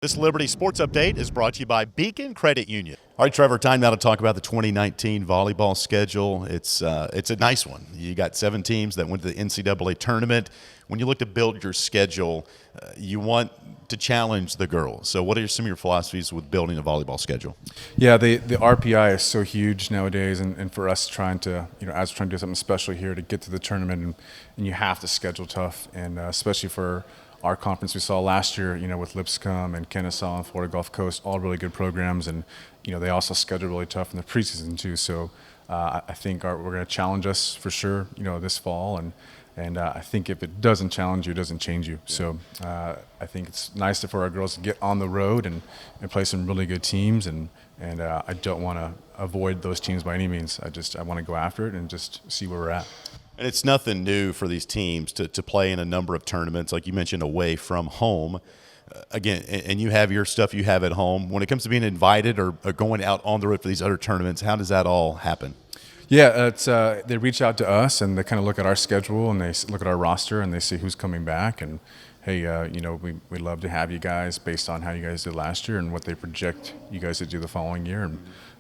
This Liberty Sports Update is brought to you by Beacon Credit Union. All right, Trevor, time now to talk about the 2019 volleyball schedule. It's a nice one. You got 7 teams that went to the NCAA Tournament. When you look to build your schedule, you want to challenge the girls. So what are some of your philosophies with building a volleyball schedule? Yeah, the RPI is so huge nowadays, and for us trying to, as we're trying to do something special here to get to the tournament, and you have to schedule tough, and especially for our conference we saw last year, with Lipscomb and Kennesaw and Florida Gulf Coast, all really good programs, and they also schedule really tough in the preseason too. So I think we're going to challenge us for sure, this fall, and I think if it doesn't challenge you, it doesn't change you. So I think it's nice for our girls to get on the road and play some really good teams, and I don't want to avoid those teams by any means. I want to go after it and just see where we're at. And it's nothing new for these teams to play in a number of tournaments, like you mentioned, away from home. Again, and you have your stuff you have at home. When it comes to being invited or going out on the road for these other tournaments, how does that all happen? Yeah, it's they reach out to us and they kind of look at our schedule and they look at our roster and they see who's coming back and, hey, we'd love to have you guys based on how you guys did last year and what they project you guys to do the following year.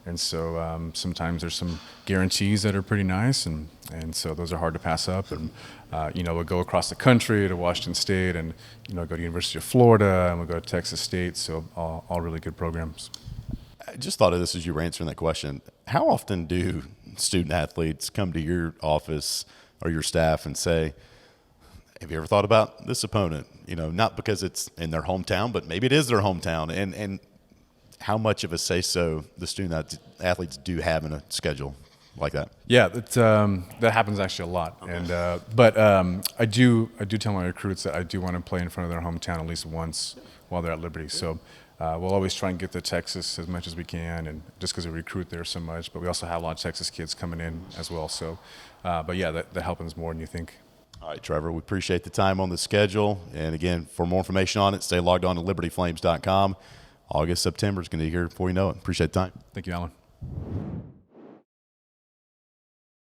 And so sometimes there's some guarantees that are pretty nice, and so those are hard to pass up. And we'll go across the country to Washington State, and go to University of Florida, and we'll go to Texas State. So all really good programs. I just thought of this as you were answering that question. How often do student athletes come to your office or your staff and say, have you ever thought about this opponent? Not because it's in their hometown, but maybe it is their hometown. And how much of a say-so the student athletes do have in a schedule like that? Yeah, that happens actually a lot. Okay. But I do tell my recruits that I do want to play in front of their hometown at least once while they're at Liberty. So we'll always try and get to Texas as much as we can, and just because we recruit there so much. But we also have a lot of Texas kids coming in as well. So, but yeah, that happens more than you think. All right, Trevor, we appreciate the time on the schedule. And again, for more information on it, stay logged on to libertyflames.com. August, September is going to be here before you know it. Appreciate the time. Thank you, Alan.